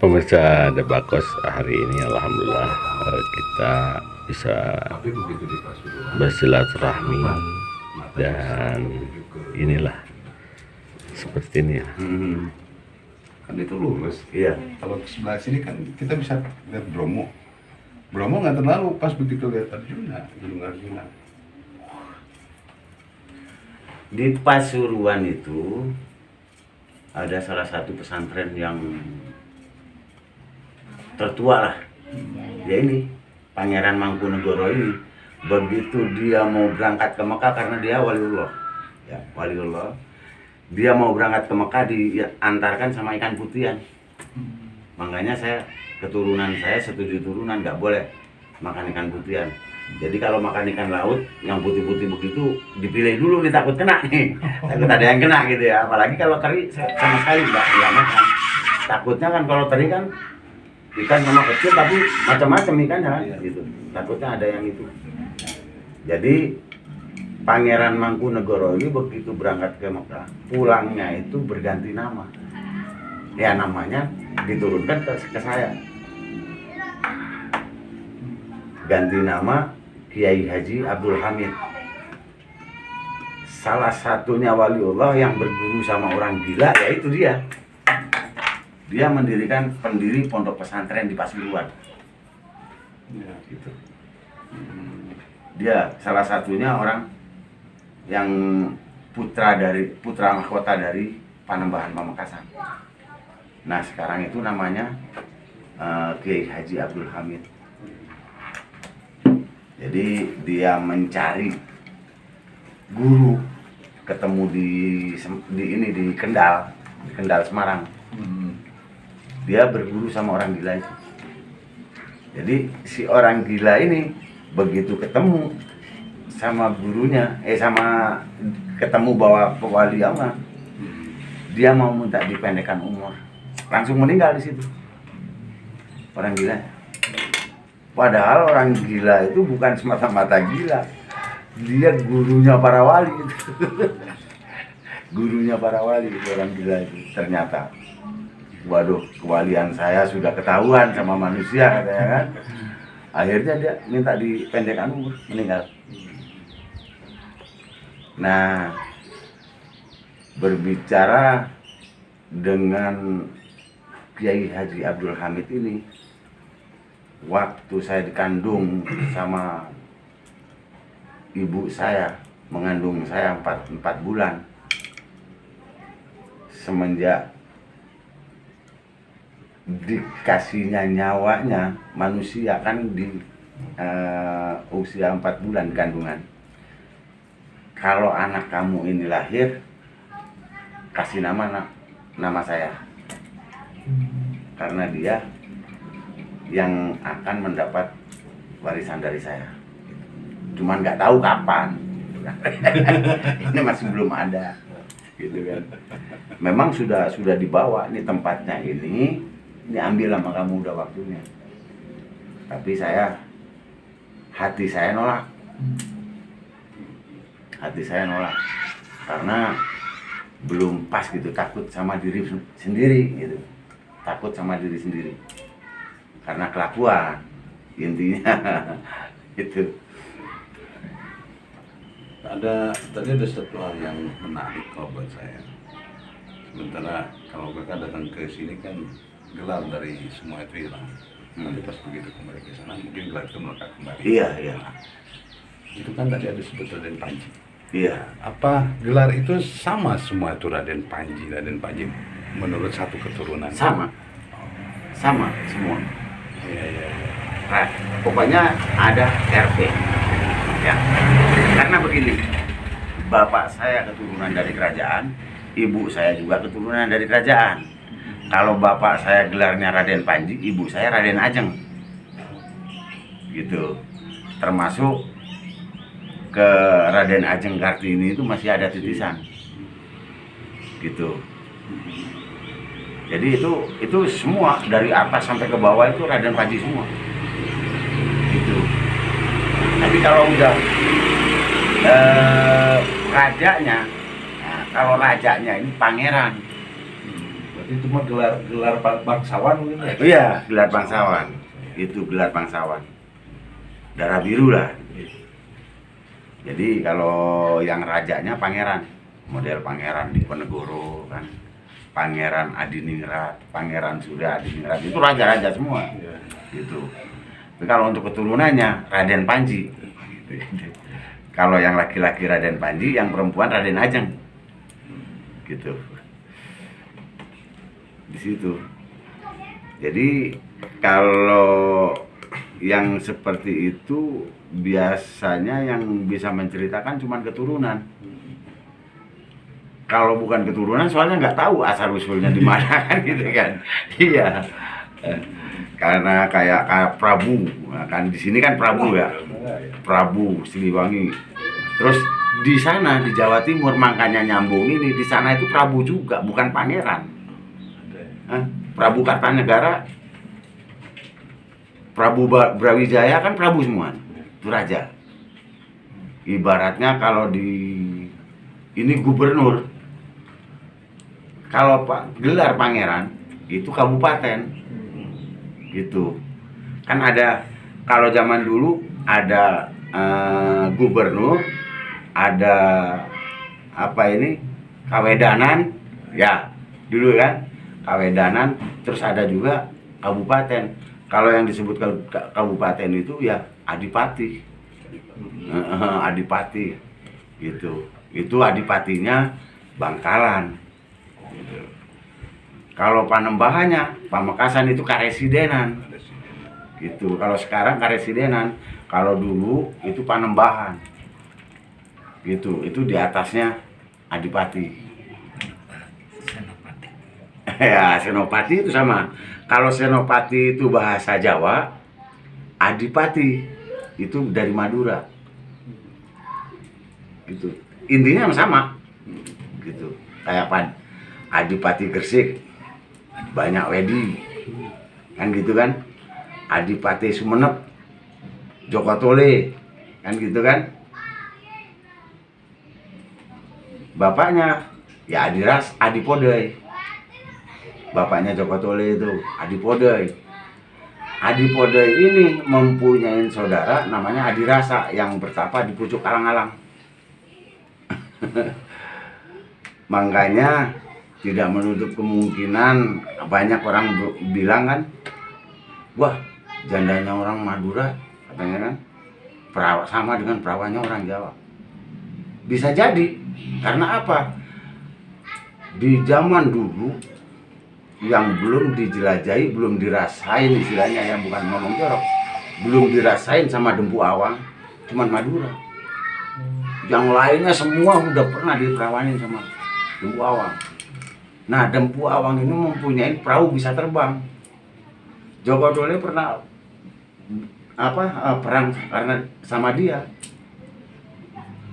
Pemirsa Debakos, hari ini alhamdulillah kita bisa bersilaturahmi dan inilah seperti ini ya. Kan itu lurus. Iya. Kalau ke sebelah sini kan kita bisa lihat Bromo. Bromo nggak terlalu pas begitu lihat Arjuna, Gunung Arjuna. Di Pasuruan itu ada salah satu pesantren yang tertua lah. Ya ini Pangeran Mangkunegoro ini, begitu dia mau berangkat ke Mekah karena dia waliullah. Ya, waliullah. Dia mau berangkat ke Mekah diantarkan sama ikan putihan. Makanya keturunan saya setuju turunan nggak boleh makan ikan putihan. Jadi kalau makan ikan laut yang putih-putih begitu dipilih dulu, takut kena nih. Takut ada yang kena gitu ya. Apalagi kalau teri sama sekali nggak makan. Takutnya kan kalau teri kan ikan sama kecil tapi macam-macam ikannya kan gitu. Takutnya ada yang itu. Jadi Pangeran Mangkunegoro ini begitu berangkat ke Mekah, pulangnya itu berganti nama. Ya namanya diturunkan ke saya. Ganti nama Kiai Haji Abdul Hamid. Salah satunya waliullah yang berguru sama orang gila, yaitu dia. Dia mendirikan pendiri pondok pesantren di Pasuruan. Ya. Gitu. Dia salah satunya orang yang putra mahkota dari Panembahan Pamekasan. Nah sekarang itu namanya Kiai Haji Abdul Hamid. Jadi dia mencari guru, ketemu di Kendal Semarang. Dia berguru sama orang gila itu. Jadi si orang gila ini begitu ketemu sama gurunya, sama ketemu bawa wali Allah, dia mau minta dipendekkan umur, langsung meninggal di situ. Orang gila. Padahal orang gila itu bukan semata-mata gila, dia gurunya para wali. Gurunya para wali itu orang gila itu. Ternyata, waduh, kewalian saya sudah ketahuan sama manusia katanya kan. Akhirnya dia minta dipendekkan umur, meninggal. Nah, berbicara dengan Kiai Haji Abdul Hamid ini, waktu saya dikandung sama ibu saya, mengandung saya 4 bulan, semenjak dikasihnya nyawanya manusia kan di usia 4 bulan kandungan. Kalau anak kamu ini lahir, kasih nama saya, karena dia yang akan mendapat warisan dari saya. Cuman nggak tahu kapan. Ini masih belum ada, gitu kan. Memang sudah dibawa nih tempatnya ini ambil sama kamu udah waktunya. Tapi hati saya nolak. Hati saya nolak karena belum pas gitu, takut sama diri sendiri gitu. Takut sama diri sendiri. Karena kelakuan intinya itu. Tadi ada satu hal yang menarik kalau buat saya. Sementara kalau mereka datang ke sini kan gelar dari semua itu hilang. Nanti pas begitu kembali ke sana mungkin gelar itu melekat kembali. Iya. Itu kan tadi ada sebut Raden Panji. Iya. Apa gelar itu sama semua itu Raden Panji menurut satu keturunan? Sama semua. Iya. Nah, pokoknya ada RT. Ya. Karena begini, bapak saya keturunan dari kerajaan, ibu saya juga keturunan dari kerajaan. Kalau bapak saya gelarnya Raden Panji, ibu saya Raden Ajeng. Gitu. Termasuk ke Raden Ajeng Kartini itu masih ada titisan. Gitu. Jadi itu semua dari atas sampai ke bawah itu Raden Panji semua. Gitu. Tapi kalau udah rajanya, nah, kalau rajanya ini pangeran. itu mah gelar bangsawan gitu ya. Iya, gelar bangsawan. Itu gelar bangsawan. Darah biru lah. Jadi kalau yang rajanya pangeran, model pangeran Diponegoro kan, pangeran Adiningrat, pangeran Surya Adiningrat, itu raja-raja semua. Iya. Gitu. Tapi kalau untuk keturunannya Raden Panji. Kalau yang laki-laki Raden Panji, yang perempuan Raden Ajeng. Gitu. Di situ. Jadi kalau yang seperti itu biasanya yang bisa menceritakan cuma keturunan. Kalau bukan keturunan soalnya nggak tahu asal usulnya di mana kan gitu kan. Iya. Karena kayak Prabu, nah, kan di sini kan Prabu ya. Prabu Siliwangi. Terus di sana di Jawa Timur makanya nyambung ini, di sana itu Prabu juga, bukan pangeran. Prabu Kartanegara, Prabu Brawijaya kan Prabu semua, itu raja. Ibaratnya kalau di ini gubernur, kalau gelar pangeran itu kabupaten, gitu. Kan ada kalau zaman dulu ada gubernur, ada apa ini Kawedanan, ya dulu kan. Kawedanan, terus ada juga kabupaten. Kalau yang disebut kabupaten itu ya adipati. Adipati gitu. Itu adipatinya Bangkalan gitu. Kalau Panembahannya Pamekasan itu karesidenan gitu. Kalau sekarang karesidenan, kalau dulu itu Panembahan gitu. Itu di atasnya adipati. Ya, senopati itu sama. Kalau senopati itu bahasa Jawa, adipati itu dari Madura. Gitu. Intinya sama. Gitu. Kayak adipati Gresik, banyak wedi. Kan gitu kan? Adipati Sumenep, Joko Tole. Kan gitu kan? Bapaknya ya Adipodoi. Bapaknya Joko Tole itu Adipodoi. Adipodoi ini mempunyai saudara namanya Adirasa yang bertapa di pucuk alang-alang. Makanya tidak menutup kemungkinan banyak orang bilang kan, wah jandanya orang Madura katanya kan sama dengan perawannya orang Jawa. Bisa jadi karena apa? Di zaman dulu yang belum dijelajahi, belum dirasain istilahnya, yang bukan ngomong jorok, belum dirasain sama Dempu Awang, cuman Madura. Yang lainnya semua udah pernah diperawanin sama Dempu Awang. Nah, Dempu Awang ini mempunyai perahu bisa terbang. Joko Tole pernah perang karena sama dia.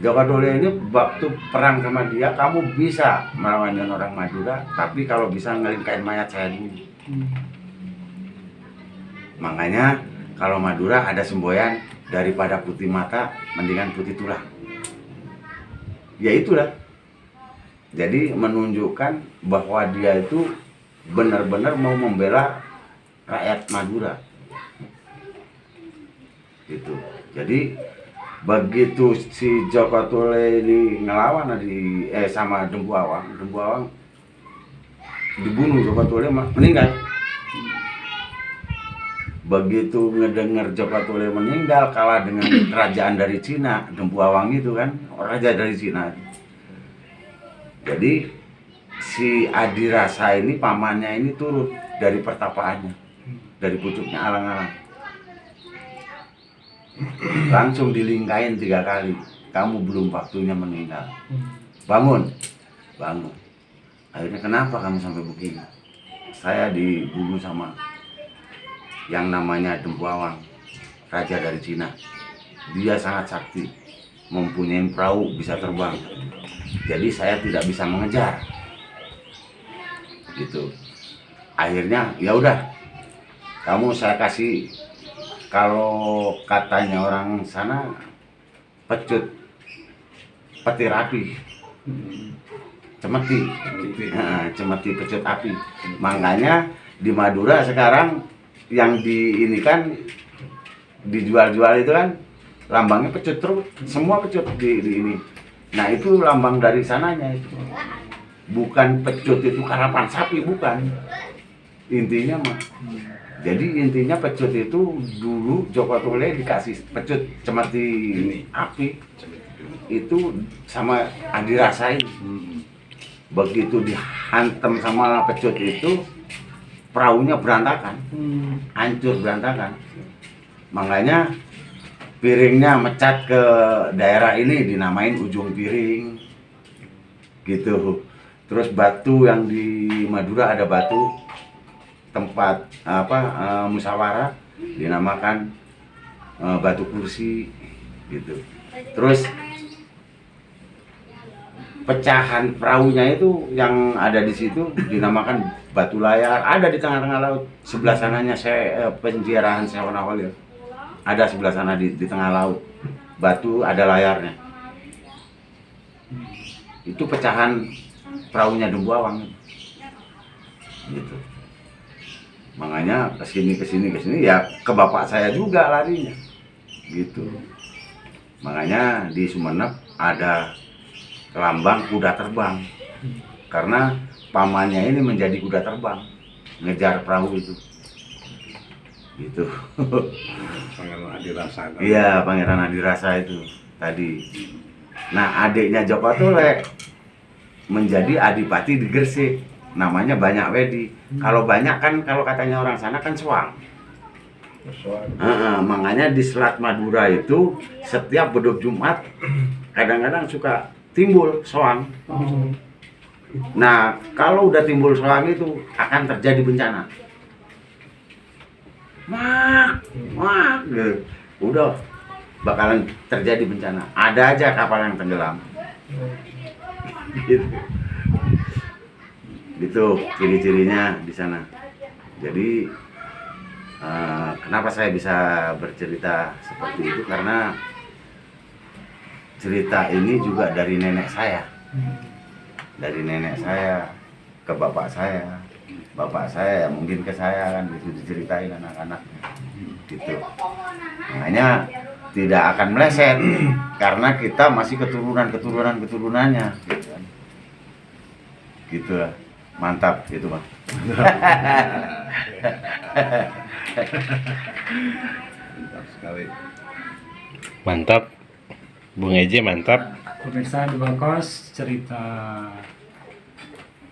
Joko Tole ini waktu perang sama dia, kamu bisa melawan orang Madura, tapi kalau bisa ngelingkain mayat saya dulu. Makanya kalau Madura ada semboyan, daripada putih mata, mendingan putih tulang. Ya itulah. Jadi menunjukkan bahwa dia itu benar-benar mau membela rakyat Madura. Gitu. Jadi begitu si Joko Tole ini ngelawan sama Dempu Awang dibunuh, Joko Tole meninggal. Begitu ngedengar Joko Tole meninggal kalah dengan kerajaan dari Cina, Dempu Awang itu kan raja dari Cina. Jadi si Adirasa ini pamannya ini turut dari pertapaannya, dari pucuknya alang-alang. Langsung dilingkain 3 kali. Kamu belum waktunya meninggal. Bangun. Akhirnya kenapa kamu sampai begini? Saya dibunuh sama yang namanya Dempu Awang, raja dari Cina. Dia sangat sakti, mempunyai perahu bisa terbang. Jadi saya tidak bisa mengejar. Gitu. Akhirnya ya udah. Kamu saya kasih, kalau katanya orang sana, pecut petir api. cemeti. Cemeti pecut api. Makanya di Madura sekarang yang di ini kan dijual-jual itu kan lambangnya pecut terus, semua pecut di ini. Nah itu lambang dari sananya itu. Bukan pecut itu karapan sapi, bukan. Intinya mah. Jadi intinya pecut itu dulu Joko Tole dikasih pecut cemeti ini api itu sama dirasain. Begitu dihantam sama pecut itu perahunya berantakan, hancur berantakan. Makanya piringnya mecat ke daerah ini dinamain ujung piring gitu. Terus batu yang di Madura ada batu tempat musyawarah dinamakan batu kursi gitu. Terus pecahan perahunya itu yang ada di situ dinamakan batu layar, ada di tengah-tengah laut. Sebelah sananya penjarahan Sewana Holil ada sebelah sana di tengah laut, batu ada layarnya. Itu pecahan perahunya Dembuawang gitu. Makanya kesini ya ke bapak saya juga larinya gitu. Makanya di Sumenep ada lambang kuda terbang karena pamannya ini menjadi kuda terbang ngejar perahu itu gitu. Pangeran Adirasa. Iya, Pangeran Adirasa itu tadi. Nah adiknya Joko Tole menjadi adipati di Gresik, namanya Banyak Wedi. Kalau banyak kan kalau katanya orang sana kan Soang. Makanya di Selat Madura itu setiap beduk Jumat kadang-kadang suka timbul soang. Nah kalau udah timbul soang itu akan terjadi bencana. Udah bakalan terjadi bencana. Ada aja kapal yang tenggelam. Gitu ciri-cirinya di sana. Jadi kenapa saya bisa bercerita seperti itu karena cerita ini juga dari nenek saya. Dari nenek saya ke bapak saya. Bapak saya mungkin ke saya kan itu diceritain anak-anaknya. Gitu. Makanya tidak akan meleset karena kita masih keturunannya gitu kan. Gitu lah. Mantap gitu, Bang. Mantap sekali. Mantap. Bung Eje mantap. Pemirsa di Bangkos, cerita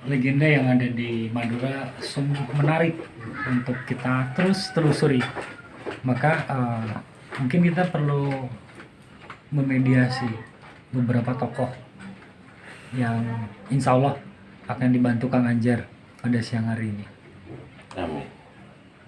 legenda yang ada di Madura sungguh menarik untuk kita terus telusuri. Maka mungkin kita perlu memediasi beberapa tokoh yang insya Allah akan dibantu Kang Anjar pada siang hari ini. Amin.